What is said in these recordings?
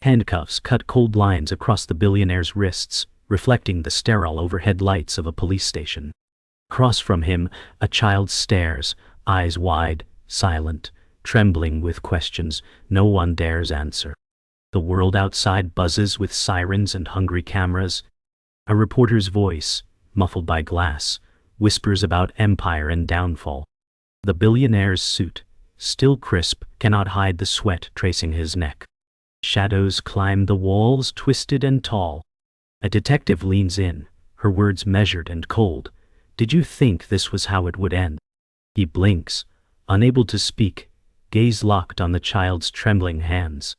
Handcuffs cut cold lines across the billionaire's wrists, reflecting the sterile overhead lights of a police station. Across from him, a child stares, eyes wide, silent, trembling with questions no one dares answer. The world outside buzzes with sirens and hungry cameras. A reporter's voice, muffled by glass, whispers about empire and downfall. The billionaire's suit, still crisp, cannot hide the sweat tracing his neck. Shadows climb the walls, twisted and tall. A detective leans in, her words measured and cold. "Did you think this was how it would end?" He blinks, unable to speak, gaze locked on the child's trembling hands.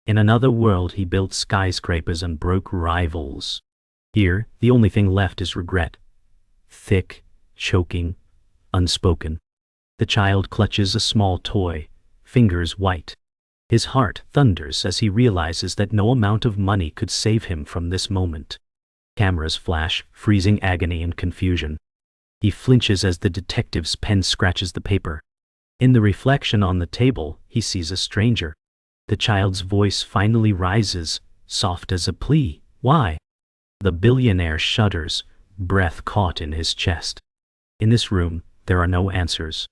In another world he built skyscrapers and broke rivals. Here, the only thing left is regret. Thick, choking, unspoken. The child clutches a small toy, fingers white. His heart thunders as he realizes that no amount of money could save him from this moment. Cameras flash, freezing agony and confusion. He flinches as the detective's pen scratches the paper. In the reflection on the table, he sees a stranger. The child's voice finally rises, soft as a plea. "Why?" The billionaire shudders, breath caught in his chest. In this room, there are no answers.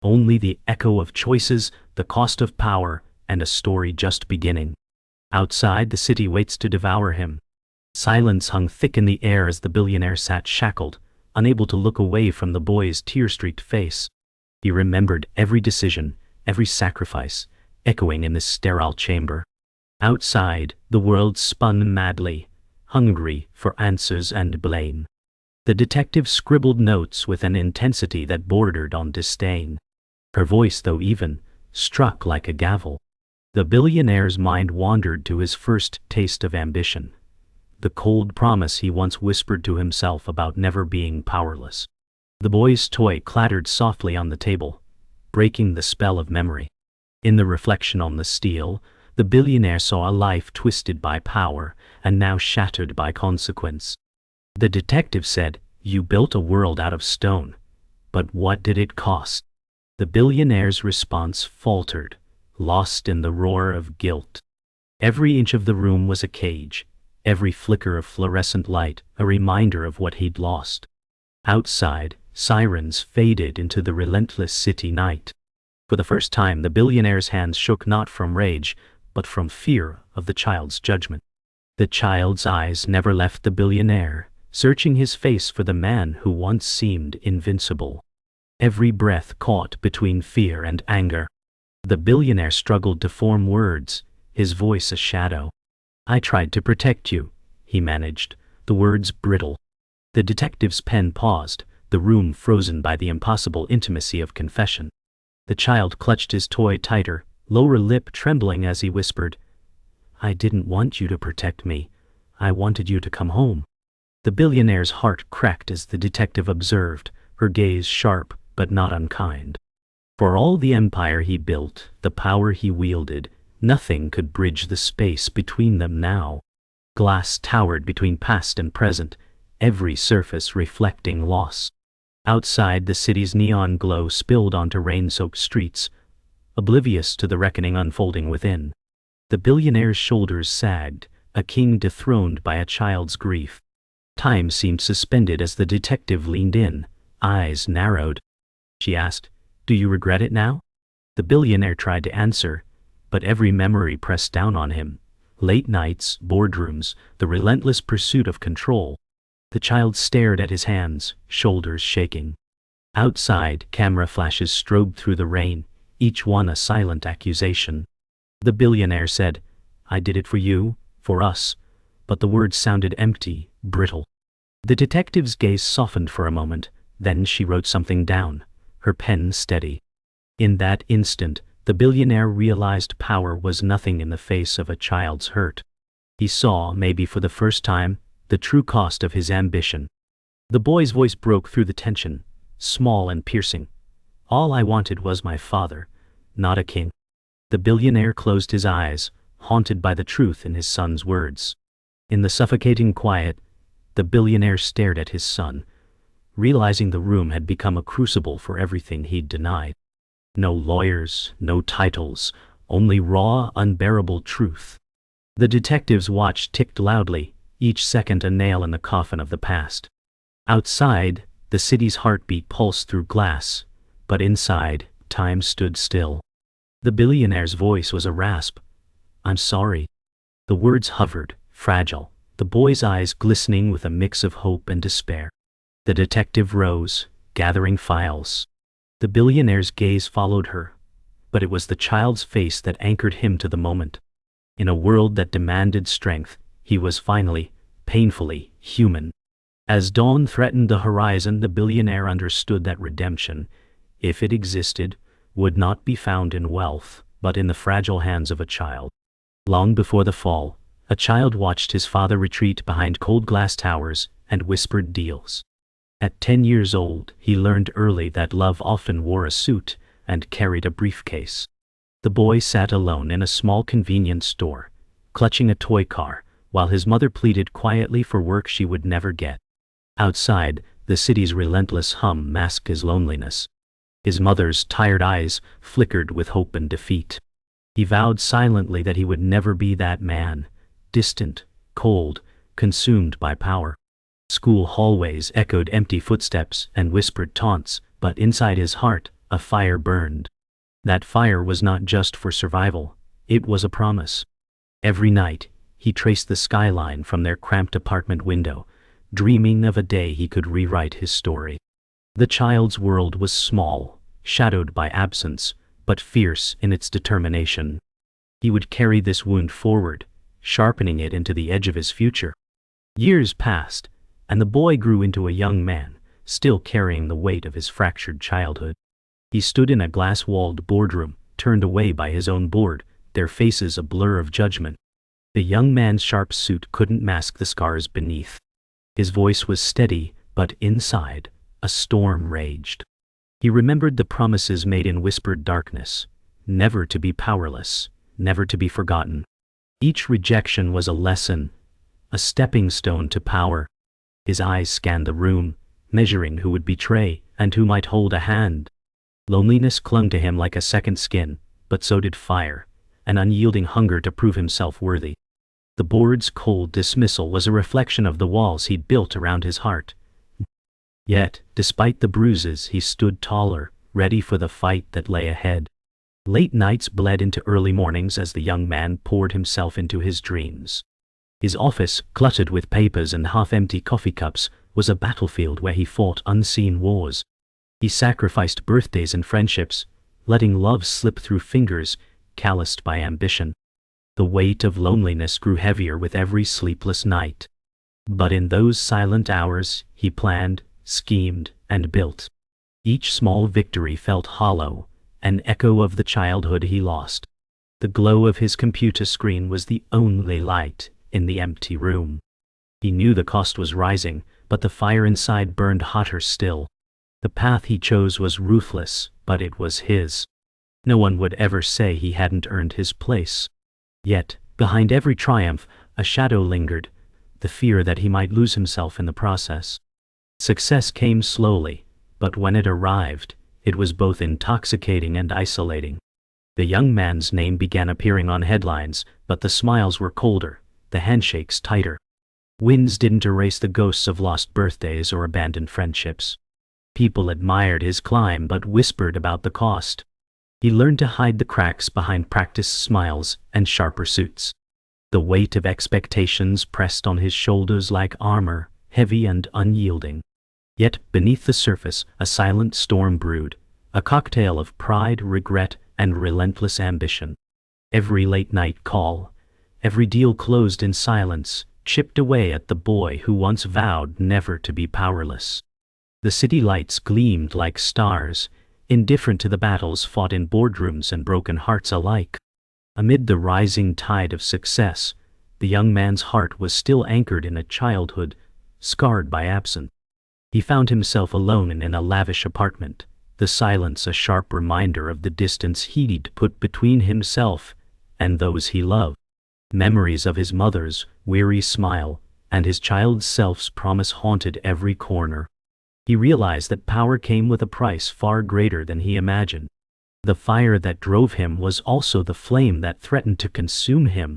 Only the echo of choices, the cost of power, and a story just beginning. Outside, the city waits to devour him. Silence hung thick in the air as the billionaire sat shackled, unable to look away from the boy's tear-streaked face. He remembered every decision, every sacrifice, echoing in this sterile chamber. Outside, the world spun madly, hungry for answers and blame. The detective scribbled notes with an intensity that bordered on disdain. Her voice, though even, struck like a gavel. The billionaire's mind wandered to his first taste of ambition, the cold promise he once whispered to himself about never being powerless. The boy's toy clattered softly on the table, breaking the spell of memory. In the reflection on the steel, the billionaire saw a life twisted by power and now shattered by consequence. The detective said, "You built a world out of stone, but what did it cost?" The billionaire's response faltered, lost in the roar of guilt. Every inch of the room was a cage, every flicker of fluorescent light a reminder of what he'd lost. Outside, sirens faded into the relentless city night. For the first time, the billionaire's hands shook not from rage, but from fear of the child's judgment. The child's eyes never left the billionaire, searching his face for the man who once seemed invincible. Every breath caught between fear and anger. The billionaire struggled to form words, his voice a shadow. "I tried to protect you," he managed, the words brittle. The detective's pen paused, the room frozen by the impossible intimacy of confession. The child clutched his toy tighter, lower lip trembling as he whispered, "I didn't want you to protect me. I wanted you to come home." The billionaire's heart cracked as the detective observed, her gaze sharp but not unkind. For all the empire he built, the power he wielded, nothing could bridge the space between them now. Glass towered between past and present, every surface reflecting loss. Outside, the city's neon glow spilled onto rain-soaked streets, oblivious to the reckoning unfolding within. The billionaire's shoulders sagged, a king dethroned by a child's grief. Time seemed suspended as the detective leaned in, eyes narrowed. She asked, "Do you regret it now?" The billionaire tried to answer, but every memory pressed down on him. Late nights, boardrooms, the relentless pursuit of control. The child stared at his hands, shoulders shaking. Outside, camera flashes strobed through the rain, each one a silent accusation. The billionaire said, "I did it for you, for us," but the words sounded empty, brittle. The detective's gaze softened for a moment, then she wrote something down, her pen steady. In that instant, the billionaire realized power was nothing in the face of a child's hurt. He saw, maybe for the first time, the true cost of his ambition. The boy's voice broke through the tension, small and piercing. "All I wanted was my father, not a king." The billionaire closed his eyes, haunted by the truth in his son's words. In the suffocating quiet, the billionaire stared at his son, realizing the room had become a crucible for everything he'd denied. No lawyers, no titles, only raw, unbearable truth. The detective's watch ticked loudly, each second a nail in the coffin of the past. Outside, the city's heartbeat pulsed through glass, but inside, time stood still. The billionaire's voice was a rasp. "I'm sorry." The words hovered, fragile, the boy's eyes glistening with a mix of hope and despair. The detective rose, gathering files. The billionaire's gaze followed her, but it was the child's face that anchored him to the moment. In a world that demanded strength, he was finally, painfully, human. As dawn threatened the horizon, the billionaire understood that redemption, if it existed, would not be found in wealth, but in the fragile hands of a child. Long before the fall, a child watched his father retreat behind cold glass towers and whispered deals. At 10 years old, he learned early that love often wore a suit and carried a briefcase. The boy sat alone in a small convenience store, clutching a toy car, while his mother pleaded quietly for work she would never get. Outside, the city's relentless hum masked his loneliness. His mother's tired eyes flickered with hope and defeat. He vowed silently that he would never be that man, distant, cold, consumed by power. School hallways echoed empty footsteps and whispered taunts, but inside his heart, a fire burned. That fire was not just for survival, it was a promise. Every night, he traced the skyline from their cramped apartment window, dreaming of a day he could rewrite his story. The child's world was small, shadowed by absence, but fierce in its determination. He would carry this wound forward, sharpening it into the edge of his future. Years passed, and the boy grew into a young man, still carrying the weight of his fractured childhood. He stood in a glass-walled boardroom, turned away by his own board, their faces a blur of judgment. The young man's sharp suit couldn't mask the scars beneath. His voice was steady, but inside, a storm raged. He remembered the promises made in whispered darkness, never to be powerless, never to be forgotten. Each rejection was a lesson, a stepping stone to power. His eyes scanned the room, measuring who would betray and who might hold a hand. Loneliness clung to him like a second skin, but so did fire, an unyielding hunger to prove himself worthy. The board's cold dismissal was a reflection of the walls he'd built around his heart. Yet, despite the bruises, he stood taller, ready for the fight that lay ahead. Late nights bled into early mornings as the young man poured himself into his dreams. His office, cluttered with papers and half-empty coffee cups, was a battlefield where he fought unseen wars. He sacrificed birthdays and friendships, letting love slip through fingers calloused by ambition. The weight of loneliness grew heavier with every sleepless night. But in those silent hours, he planned, schemed, and built. Each small victory felt hollow, an echo of the childhood he lost. The glow of his computer screen was the only light in the empty room. He knew the cost was rising, but the fire inside burned hotter still. The path he chose was ruthless, but it was his. No one would ever say he hadn't earned his place. Yet, behind every triumph, a shadow lingered, the fear that he might lose himself in the process. Success came slowly, but when it arrived, it was both intoxicating and isolating. The young man's name began appearing on headlines, but the smiles were colder, the handshakes tighter. Wins didn't erase the ghosts of lost birthdays or abandoned friendships. People admired his climb but whispered about the cost. He learned to hide the cracks behind practiced smiles and sharper suits. The weight of expectations pressed on his shoulders like armor, heavy and unyielding. Yet beneath the surface, a silent storm brewed, a cocktail of pride, regret, and relentless ambition. Every late-night call, every deal closed in silence, chipped away at the boy who once vowed never to be powerless. The city lights gleamed like stars, indifferent to the battles fought in boardrooms and broken hearts alike. Amid the rising tide of success, the young man's heart was still anchored in a childhood, scarred by absence. He found himself alone in a lavish apartment, the silence a sharp reminder of the distance he'd put between himself and those he loved. Memories of his mother's weary smile and his child's self's promise haunted every corner. He realized that power came with a price far greater than he imagined. The fire that drove him was also the flame that threatened to consume him.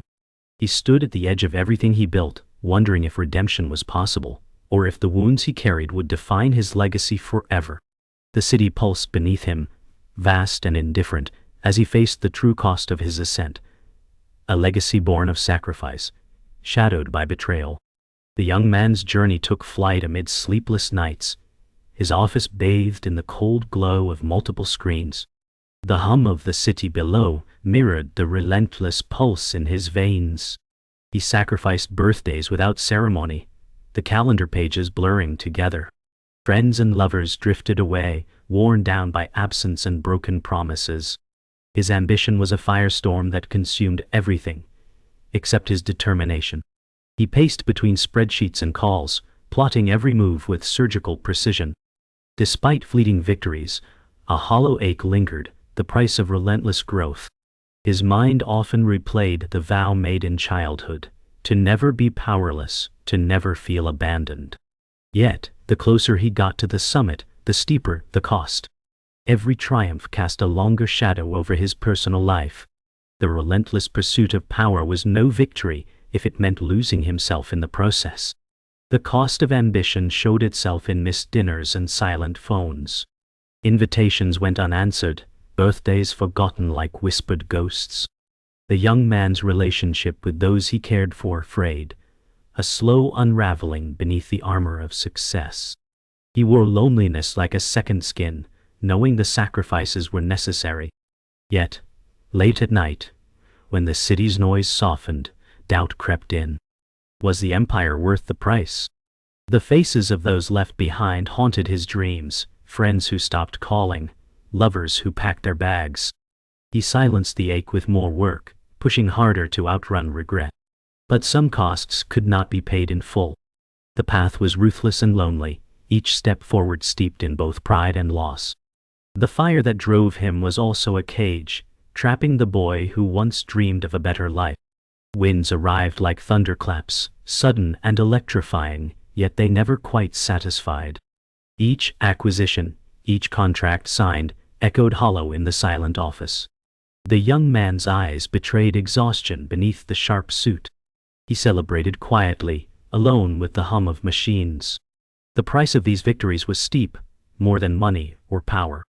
He stood at the edge of everything he built, wondering if redemption was possible, or if the wounds he carried would define his legacy forever. The city pulsed beneath him, vast and indifferent, as he faced the true cost of his ascent. A legacy born of sacrifice, shadowed by betrayal. The young man's journey took flight amid sleepless nights, his office bathed in the cold glow of multiple screens. The hum of the city below mirrored the relentless pulse in his veins. He sacrificed birthdays without ceremony, the calendar pages blurring together. Friends and lovers drifted away, worn down by absence and broken promises. His ambition was a firestorm that consumed everything, except his determination. He paced between spreadsheets and calls, plotting every move with surgical precision. Despite fleeting victories, a hollow ache lingered, the price of relentless growth. His mind often replayed the vow made in childhood, to never be powerless, to never feel abandoned. Yet, the closer he got to the summit, the steeper the cost. Every triumph cast a longer shadow over his personal life. The relentless pursuit of power was no victory if it meant losing himself in the process. The cost of ambition showed itself in missed dinners and silent phones. Invitations went unanswered, birthdays forgotten like whispered ghosts. The young man's relationship with those he cared for frayed, a slow unraveling beneath the armor of success. He wore loneliness like a second skin, knowing the sacrifices were necessary. Yet, late at night, when the city's noise softened, doubt crept in. Was the empire worth the price? The faces of those left behind haunted his dreams, friends who stopped calling, lovers who packed their bags. He silenced the ache with more work, pushing harder to outrun regret. But some costs could not be paid in full. The path was ruthless and lonely, each step forward steeped in both pride and loss. The fire that drove him was also a cage, trapping the boy who once dreamed of a better life. Winds arrived like thunderclaps, sudden and electrifying, yet they never quite satisfied. Each acquisition, each contract signed, echoed hollow in the silent office. The young man's eyes betrayed exhaustion beneath the sharp suit. He celebrated quietly, alone with the hum of machines. The price of these victories was steep, more than money or power.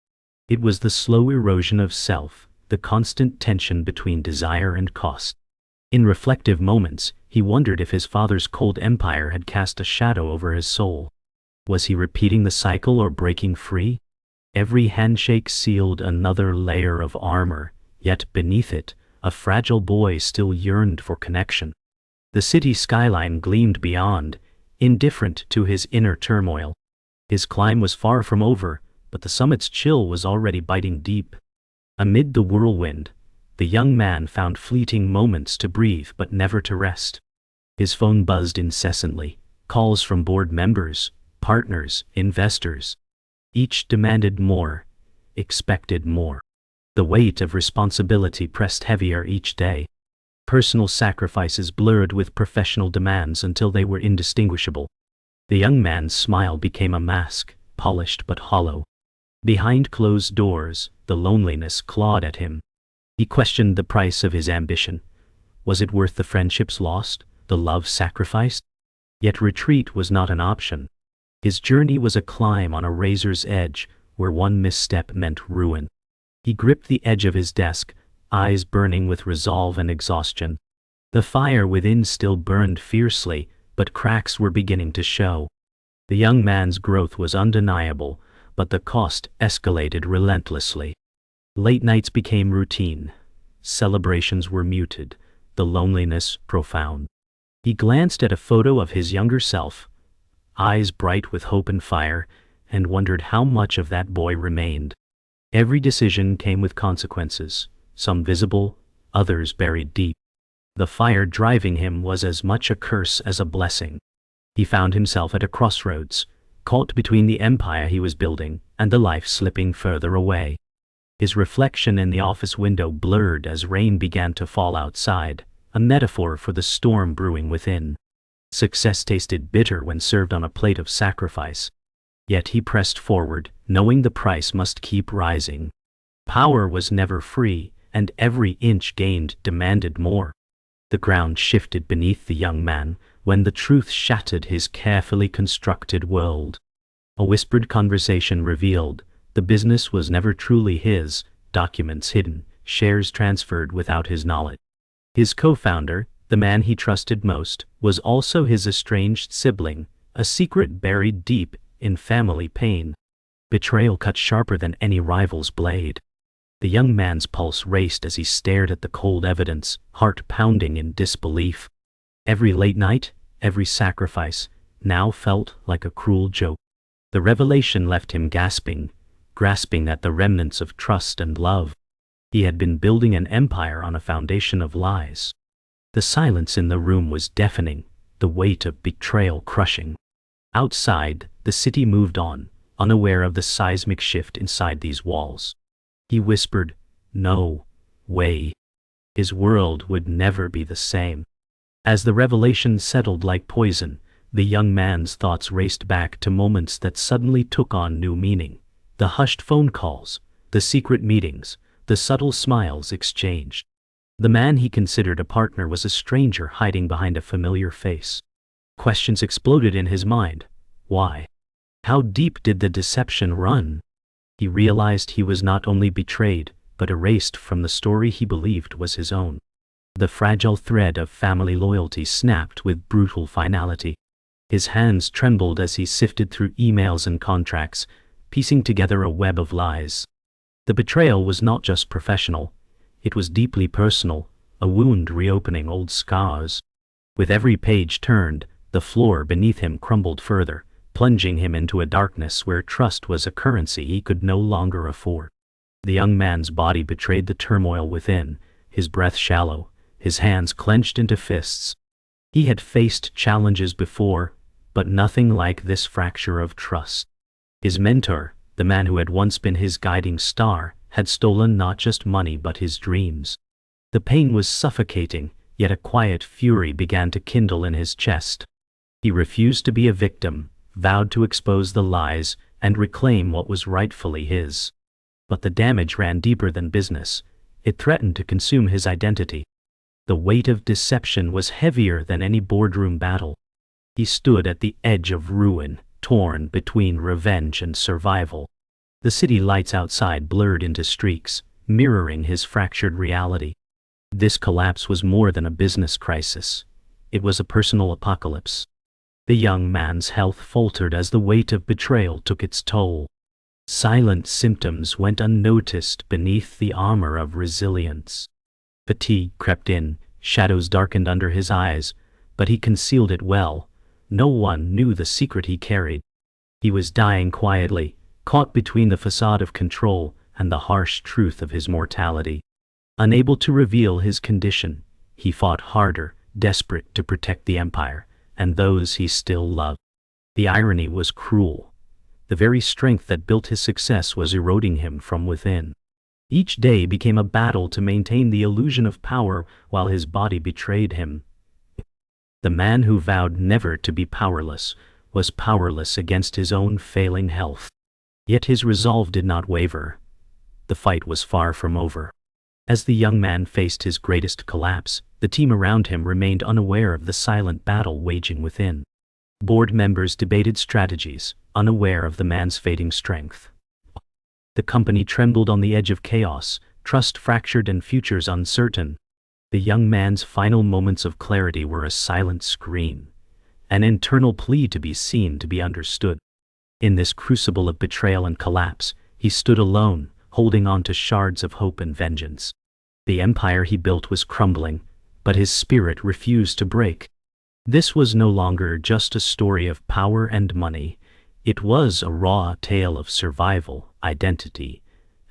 It was the slow erosion of self, the constant tension between desire and cost. In reflective moments, he wondered if his father's cold empire had cast a shadow over his soul. Was he repeating the cycle or breaking free? Every handshake sealed another layer of armor, yet beneath it, a fragile boy still yearned for connection. The city skyline gleamed beyond, indifferent to his inner turmoil. His climb was far from over, but the summit's chill was already biting deep. Amid the whirlwind, the young man found fleeting moments to breathe but never to rest. His phone buzzed incessantly, calls from board members, partners, investors. Each demanded more, expected more. The weight of responsibility pressed heavier each day. Personal sacrifices blurred with professional demands until they were indistinguishable. The young man's smile became a mask, polished but hollow. Behind closed doors, the loneliness clawed at him. He questioned the price of his ambition. Was it worth the friendships lost, the love sacrificed? Yet retreat was not an option. His journey was a climb on a razor's edge, where one misstep meant ruin. He gripped the edge of his desk, eyes burning with resolve and exhaustion. The fire within still burned fiercely, but cracks were beginning to show. The young man's growth was undeniable, but the cost escalated relentlessly. Late nights became routine. Celebrations were muted, the loneliness profound. He glanced at a photo of his younger self, eyes bright with hope and fire, and wondered how much of that boy remained. Every decision came with consequences, some visible, others buried deep. The fire driving him was as much a curse as a blessing. He found himself at a crossroads, caught between the empire he was building and the life slipping further away. His reflection in the office window blurred as rain began to fall outside, a metaphor for the storm brewing within. Success tasted bitter when served on a plate of sacrifice. Yet he pressed forward, knowing the price must keep rising. Power was never free, and every inch gained demanded more. The ground shifted beneath the young man when the truth shattered his carefully constructed world. A whispered conversation revealed the business was never truly his, documents hidden, shares transferred without his knowledge. His co-founder, the man he trusted most, was also his estranged sibling, a secret buried deep in family pain. Betrayal cut sharper than any rival's blade. The young man's pulse raced as he stared at the cold evidence, heart pounding in disbelief. Every late night, every sacrifice, now felt like a cruel joke. The revelation left him gasping, grasping at the remnants of trust and love. He had been building an empire on a foundation of lies. The silence in the room was deafening, the weight of betrayal crushing. Outside, the city moved on, unaware of the seismic shift inside these walls. He whispered, "No way." His world would never be the same. As the revelation settled like poison, the young man's thoughts raced back to moments that suddenly took on new meaning. The hushed phone calls, the secret meetings, the subtle smiles exchanged. The man he considered a partner was a stranger hiding behind a familiar face. Questions exploded in his mind. Why? How deep did the deception run? He realized he was not only betrayed, but erased from the story he believed was his own. The fragile thread of family loyalty snapped with brutal finality. His hands trembled as he sifted through emails and contracts, piecing together a web of lies. The betrayal was not just professional, it was deeply personal, a wound reopening old scars. With every page turned, the floor beneath him crumbled further, plunging him into a darkness where trust was a currency he could no longer afford. The young man's body betrayed the turmoil within, his breath shallow, his hands clenched into fists. He had faced challenges before, but nothing like this fracture of trust. His mentor, the man who had once been his guiding star, had stolen not just money but his dreams. The pain was suffocating, yet a quiet fury began to kindle in his chest. He refused to be a victim, vowed to expose the lies and reclaim what was rightfully his. But the damage ran deeper than business. It threatened to consume his identity. The weight of deception was heavier than any boardroom battle. He stood at the edge of ruin, torn between revenge and survival. The city lights outside blurred into streaks, mirroring his fractured reality. This collapse was more than a business crisis. It was a personal apocalypse. The young man's health faltered as the weight of betrayal took its toll. Silent symptoms went unnoticed beneath the armor of resilience. Fatigue crept in, shadows darkened under his eyes, but he concealed it well. No one knew the secret he carried. He was dying quietly, caught between the facade of control and the harsh truth of his mortality. Unable to reveal his condition, he fought harder, desperate to protect the empire and those he still loved. The irony was cruel. The very strength that built his success was eroding him from within. Each day became a battle to maintain the illusion of power while his body betrayed him. The man who vowed never to be powerless was powerless against his own failing health. Yet his resolve did not waver. The fight was far from over. As the young man faced his greatest collapse, the team around him remained unaware of the silent battle waging within. Board members debated strategies, unaware of the man's fading strength. The company trembled on the edge of chaos, trust fractured and futures uncertain. The young man's final moments of clarity were a silent scream, an internal plea to be seen, to be understood. In this crucible of betrayal and collapse, he stood alone, holding on to shards of hope and vengeance. The empire he built was crumbling, but his spirit refused to break. This was no longer just a story of power and money. It was a raw tale of survival, identity,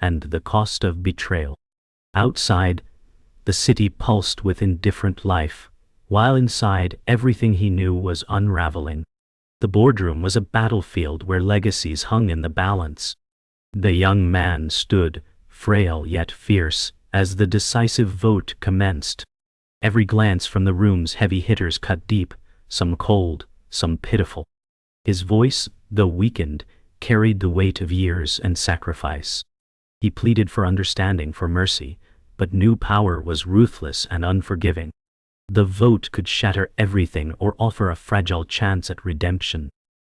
and the cost of betrayal. Outside, the city pulsed with indifferent life, while inside everything he knew was unraveling. The boardroom was a battlefield where legacies hung in the balance. The young man stood, frail yet fierce, as the decisive vote commenced. Every glance from the room's heavy hitters cut deep, some cold, some pitiful. His voice, though weakened, carried the weight of years and sacrifice. He pleaded for understanding, for mercy, but new power was ruthless and unforgiving. The vote could shatter everything or offer a fragile chance at redemption.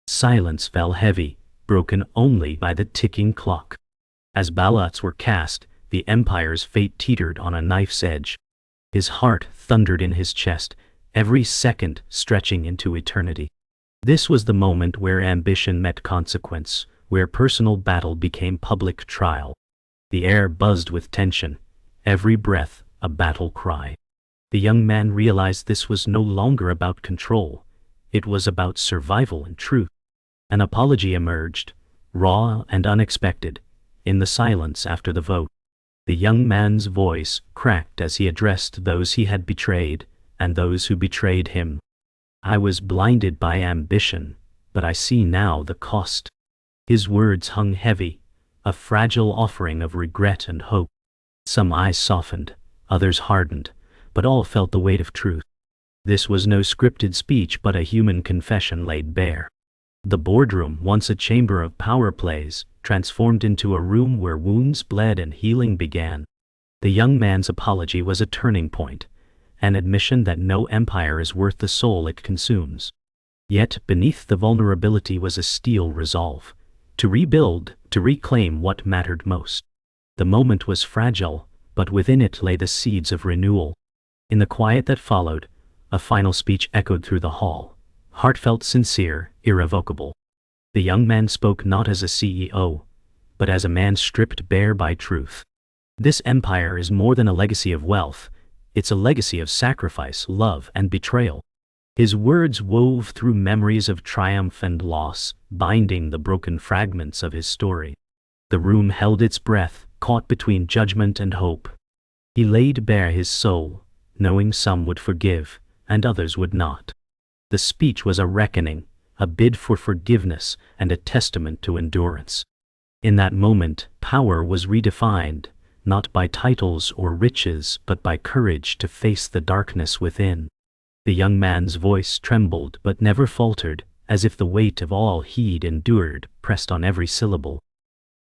Silence fell heavy, broken only by the ticking clock. As ballots were cast, the Empire's fate teetered on a knife's edge. His heart thundered in his chest, every second stretching into eternity. This was the moment where ambition met consequence, where personal battle became public trial. The air buzzed with tension, every breath a battle cry. The young man realized this was no longer about control. It was about survival and truth. An apology emerged, raw and unexpected, in the silence after the vote. The young man's voice cracked as he addressed those he had betrayed, and those who betrayed him. "I was blinded by ambition, but I see now the cost." His words hung heavy, a fragile offering of regret and hope. Some eyes softened, others hardened, but all felt the weight of truth. This was no scripted speech but a human confession laid bare. The boardroom, once a chamber of power plays, transformed into a room where wounds bled and healing began. The young man's apology was a turning point, an admission that no empire is worth the soul it consumes. Yet beneath the vulnerability was a steel resolve, to rebuild, to reclaim what mattered most. The moment was fragile, but within it lay the seeds of renewal. In the quiet that followed, a final speech echoed through the hall, heartfelt, sincere, irrevocable. The young man spoke not as a CEO, but as a man stripped bare by truth. This empire is more than a legacy of wealth, it's a legacy of sacrifice, love, and betrayal. His words wove through memories of triumph and loss, binding the broken fragments of his story. The room held its breath, caught between judgment and hope. He laid bare his soul, knowing some would forgive, and others would not. The speech was a reckoning, a bid for forgiveness, and a testament to endurance. In that moment, power was redefined, not by titles or riches, but by courage to face the darkness within. The young man's voice trembled but never faltered, as if the weight of all he'd endured pressed on every syllable.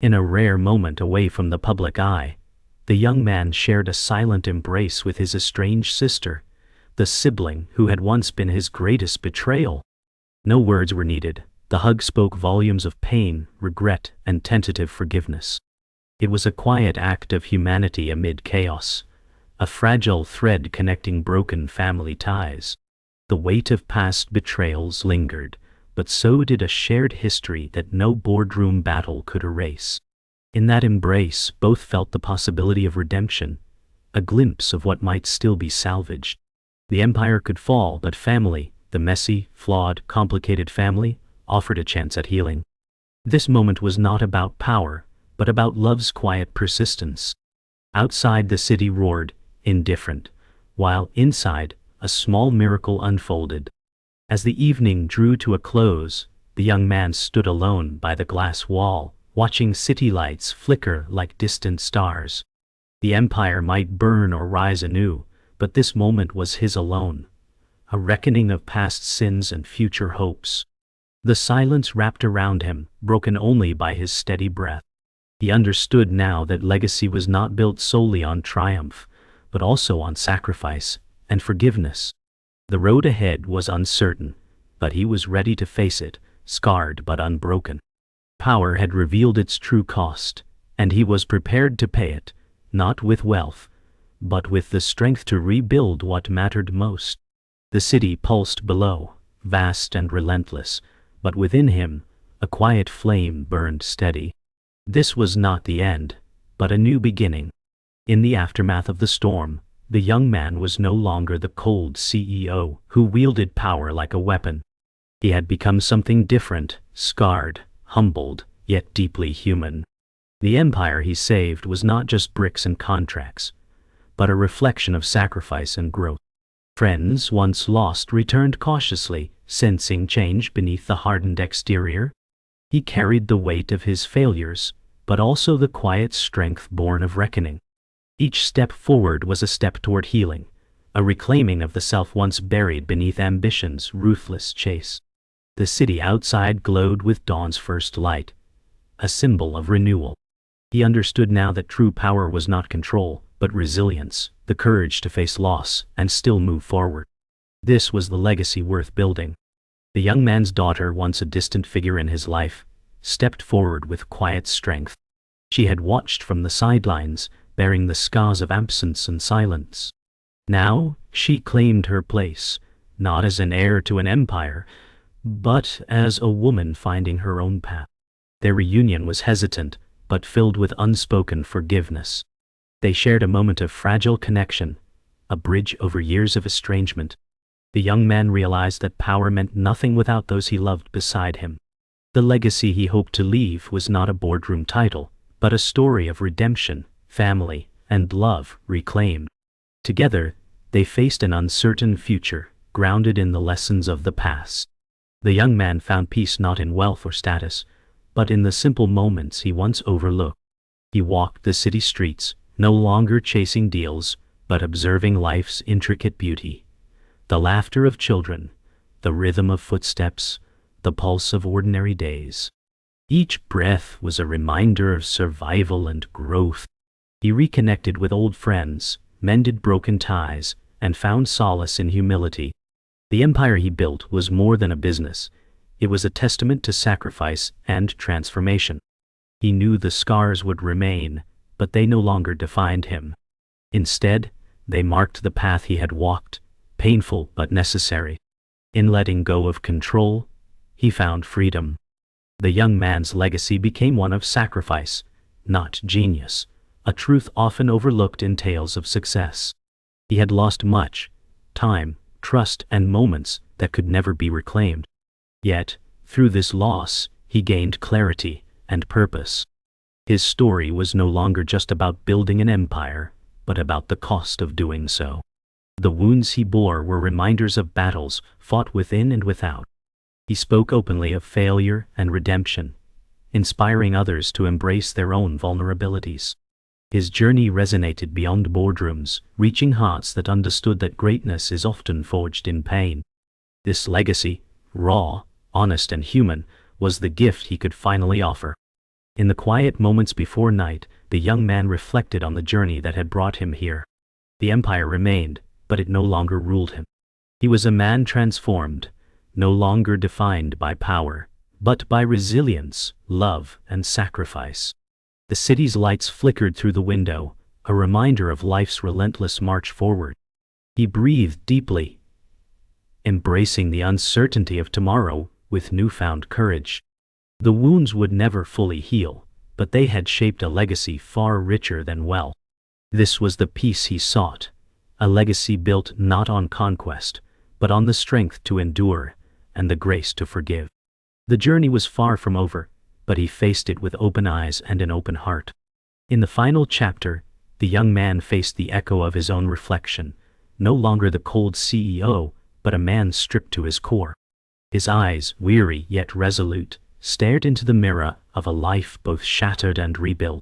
In a rare moment away from the public eye, the young man shared a silent embrace with his estranged sister, the sibling who had once been his greatest betrayal. No words were needed. The hug spoke volumes of pain, regret, and tentative forgiveness. It was a quiet act of humanity amid chaos, a fragile thread connecting broken family ties. The weight of past betrayals lingered, but so did a shared history that no boardroom battle could erase. In that embrace, both felt the possibility of redemption, a glimpse of what might still be salvaged. The empire could fall, but family, the messy, flawed, complicated family, offered a chance at healing. This moment was not about power, but about love's quiet persistence. Outside the city roared, indifferent, while inside, a small miracle unfolded. As the evening drew to a close, the young man stood alone by the glass wall, watching city lights flicker like distant stars. The empire might burn or rise anew, but this moment was his alone, a reckoning of past sins and future hopes. The silence wrapped around him, broken only by his steady breath. He understood now that legacy was not built solely on triumph, but also on sacrifice and forgiveness. The road ahead was uncertain, but he was ready to face it, scarred but unbroken. Power had revealed its true cost, and he was prepared to pay it, not with wealth, but with the strength to rebuild what mattered most. The city pulsed below, vast and relentless, but within him, a quiet flame burned steady. This was not the end, but a new beginning. In the aftermath of the storm, the young man was no longer the cold CEO who wielded power like a weapon. He had become something different, scarred, humbled, yet deeply human. The empire he saved was not just bricks and contracts, but a reflection of sacrifice and growth. Friends once lost returned cautiously, sensing change beneath the hardened exterior. He carried the weight of his failures, but also the quiet strength born of reckoning. Each step forward was a step toward healing, a reclaiming of the self once buried beneath ambition's ruthless chase. The city outside glowed with dawn's first light, a symbol of renewal. He understood now that true power was not control, but resilience, the courage to face loss and still move forward. This was the legacy worth building. The young man's daughter, once a distant figure in his life, stepped forward with quiet strength. She had watched from the sidelines, bearing the scars of absence and silence. Now, she claimed her place, not as an heir to an empire, but as a woman finding her own path. Their reunion was hesitant, but filled with unspoken forgiveness. They shared a moment of fragile connection, a bridge over years of estrangement. The young man realized that power meant nothing without those he loved beside him. The legacy he hoped to leave was not a boardroom title, but a story of redemption, family, and love reclaimed. Together, they faced an uncertain future, grounded in the lessons of the past. The young man found peace not in wealth or status, but in the simple moments he once overlooked. He walked the city streets, no longer chasing deals, but observing life's intricate beauty. The laughter of children, the rhythm of footsteps, the pulse of ordinary days. Each breath was a reminder of survival and growth. He reconnected with old friends, mended broken ties, and found solace in humility. The empire he built was more than a business. It was a testament to sacrifice and transformation. He knew the scars would remain, but they no longer defined him. Instead, they marked the path he had walked, painful but necessary. In letting go of control, he found freedom. The young man's legacy became one of sacrifice, not genius, a truth often overlooked in tales of success. He had lost much: time, trust, and moments that could never be reclaimed. Yet, through this loss, he gained clarity and purpose. His story was no longer just about building an empire, but about the cost of doing so. The wounds he bore were reminders of battles fought within and without. He spoke openly of failure and redemption, inspiring others to embrace their own vulnerabilities. His journey resonated beyond boardrooms, reaching hearts that understood that greatness is often forged in pain. This legacy, raw, honest, and human, was the gift he could finally offer. In the quiet moments before night, the young man reflected on the journey that had brought him here. The empire remained, but it no longer ruled him. He was a man transformed, no longer defined by power, but by resilience, love, and sacrifice. The city's lights flickered through the window, a reminder of life's relentless march forward. He breathed deeply, embracing the uncertainty of tomorrow with newfound courage. The wounds would never fully heal, but they had shaped a legacy far richer than wealth. This was the peace he sought, a legacy built not on conquest, but on the strength to endure and the grace to forgive. The journey was far from over, but he faced it with open eyes and an open heart. In the final chapter, the young man faced the echo of his own reflection, no longer the cold CEO, but a man stripped to his core. His eyes, weary yet resolute, stared into the mirror of a life both shattered and rebuilt.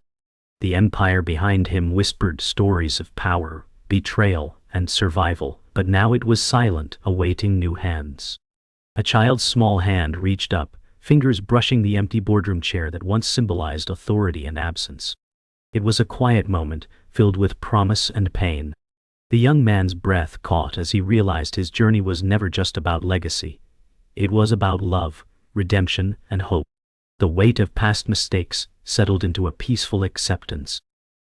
The empire behind him whispered stories of power, betrayal, and survival, but now it was silent, awaiting new hands. A child's small hand reached up, fingers brushing the empty boardroom chair that once symbolized authority and absence. It was a quiet moment, filled with promise and pain. The young man's breath caught as he realized his journey was never just about legacy. It was about love, redemption, and hope. The weight of past mistakes settled into a peaceful acceptance.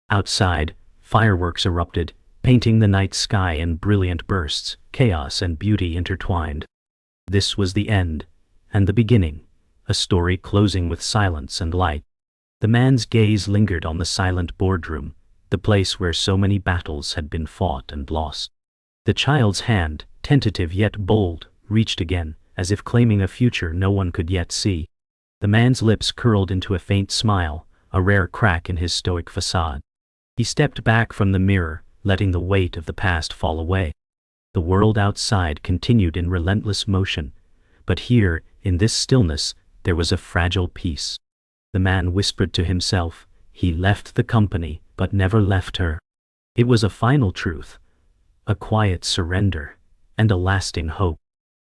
Outside, fireworks erupted, painting the night sky in brilliant bursts, chaos and beauty intertwined. This was the end, and the beginning, a story closing with silence and light. The man's gaze lingered on the silent boardroom, the place where so many battles had been fought and lost. The child's hand, tentative yet bold, reached again, as if claiming a future no one could yet see. The man's lips curled into a faint smile, a rare crack in his stoic facade. He stepped back from the mirror, letting the weight of the past fall away. The world outside continued in relentless motion, but here, in this stillness, there was a fragile peace. The man whispered to himself, he left the company, but never left her. It was a final truth, a quiet surrender, and a lasting hope.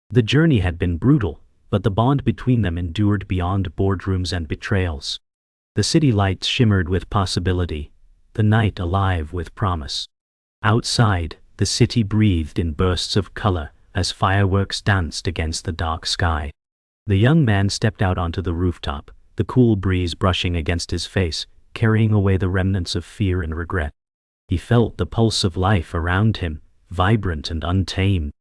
The journey had been brutal, but the bond between them endured beyond boardrooms and betrayals. The city lights shimmered with possibility, the night alive with promise. Outside, the city breathed in bursts of color as fireworks danced against the dark sky. The young man stepped out onto the rooftop, the cool breeze brushing against his face, carrying away the remnants of fear and regret. He felt the pulse of life around him, vibrant and untamed.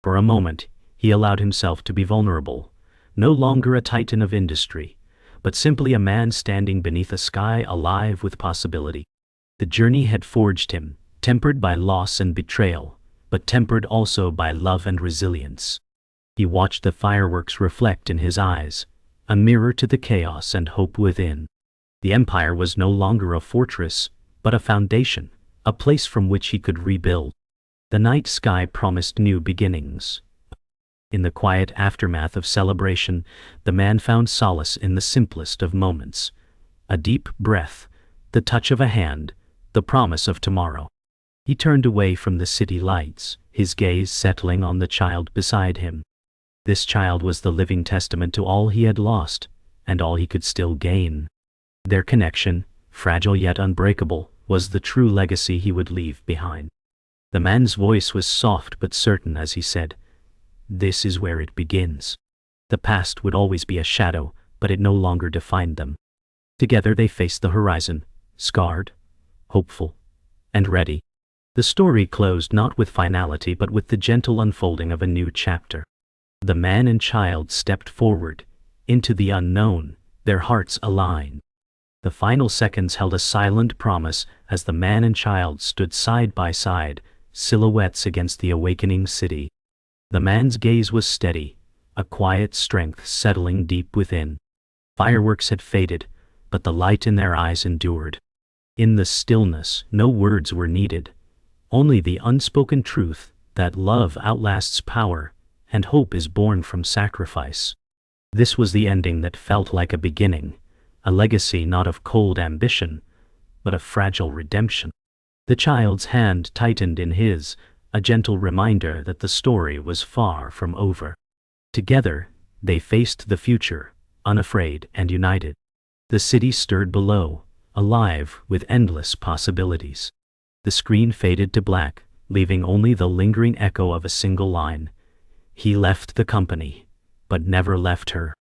For a moment, he allowed himself to be vulnerable, no longer a titan of industry, but simply a man standing beneath a sky alive with possibility. The journey had forged him, tempered by loss and betrayal, but tempered also by love and resilience. He watched the fireworks reflect in his eyes, a mirror to the chaos and hope within. The empire was no longer a fortress, but a foundation, a place from which he could rebuild. The night sky promised new beginnings. In the quiet aftermath of celebration, the man found solace in the simplest of moments. A deep breath, the touch of a hand, the promise of tomorrow. He turned away from the city lights, his gaze settling on the child beside him. This child was the living testament to all he had lost, and all he could still gain. Their connection, fragile yet unbreakable, was the true legacy he would leave behind. The man's voice was soft but certain as he said, "This is where it begins." The past would always be a shadow, but it no longer defined them. Together they faced the horizon, scarred, hopeful, and ready. The story closed not with finality but with the gentle unfolding of a new chapter. The man and child stepped forward, into the unknown, their hearts aligned. The final seconds held a silent promise as the man and child stood side by side, silhouettes against the awakening city. The man's gaze was steady, a quiet strength settling deep within. Fireworks had faded, but the light in their eyes endured. In the stillness, no words were needed, only the unspoken truth that love outlasts power, and hope is born from sacrifice. This was the ending that felt like a beginning, a legacy not of cold ambition, but of fragile redemption. The child's hand tightened in his, a gentle reminder that the story was far from over. Together, they faced the future, unafraid and united. The city stirred below, alive with endless possibilities. The screen faded to black, leaving only the lingering echo of a single line. He left the company, but never left her.